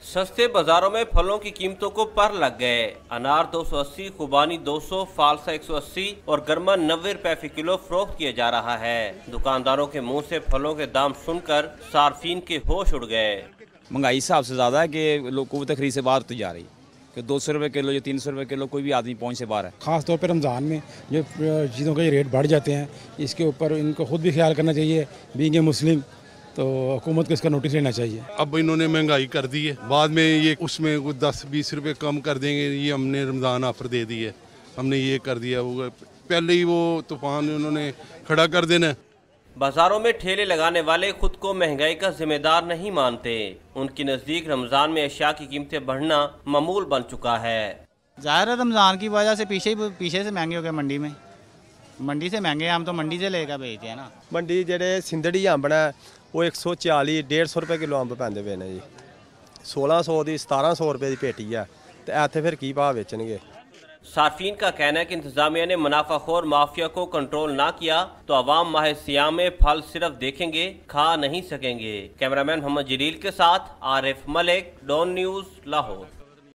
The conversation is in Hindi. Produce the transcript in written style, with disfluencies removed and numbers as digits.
सस्ते बाजारों में फलों की कीमतों को पर लग गए। अनार 280, खुबानी 200, फालसा 180 और गरमा 90 रुपए फी किलो फरोख्त किया जा रहा है। दुकानदारों के मुंह से फलों के दाम सुनकर सार्फिन के होश उड़ गए। महंगाई हिसाब से ज़्यादा है कि लोगों को तकरीर से बाहर तो जा रही कि 200 रुपये किलो या 300 रुपये किलो कोई भी आदमी पहुँच से बाहर है। ख़ास तौर पर रमज़ान में जो चीज़ों के रेट बढ़ जाते हैं, इसके ऊपर इनको खुद भी ख्याल करना चाहिए। बीइंग ए मुस्लिम तो हुकूमत को इसका नोटिस लेना चाहिए। अब इन्होंने महंगाई कर दी है, बाद में ये उसमें कुछ 10-20 रुपये कम कर देंगे। ये हमने रमज़ान ऑफर दे दी है, हमने ये कर दिया। वो पहले ही वो तूफान उन्होंने खड़ा कर देना। बाजारों में ठेले लगाने वाले खुद को महंगाई का जिम्मेदार नहीं मानते। उनके नज़दीक रमज़ान में अशिया की कीमतें बढ़ना मामूल बन चुका है। ज़ाहिर है रमज़ान की वजह से पीछे से महंगे हो गए। मंडी से महंगे, हम तो मंडी से लेकर बेचते हैं ना। मंडी जेडे सिंधड़ी अंब ने वो 140-150 रुपये किलो अंब पैंदे पे ने जी। 1600 की 1700 रुपये की पेटी है, तो इत्थे फिर की भाव बेचणगे। सार्फिन का कहना है कि इंतजामिया ने मुनाफाखोर माफिया को कंट्रोल ना किया तो अवाम माह सियाम में फल सिर्फ देखेंगे, खा नहीं सकेंगे। कैमरामैन मोहम्मद जलील के साथ आरिफ मलिक, डॉन न्यूज़, लाहौर।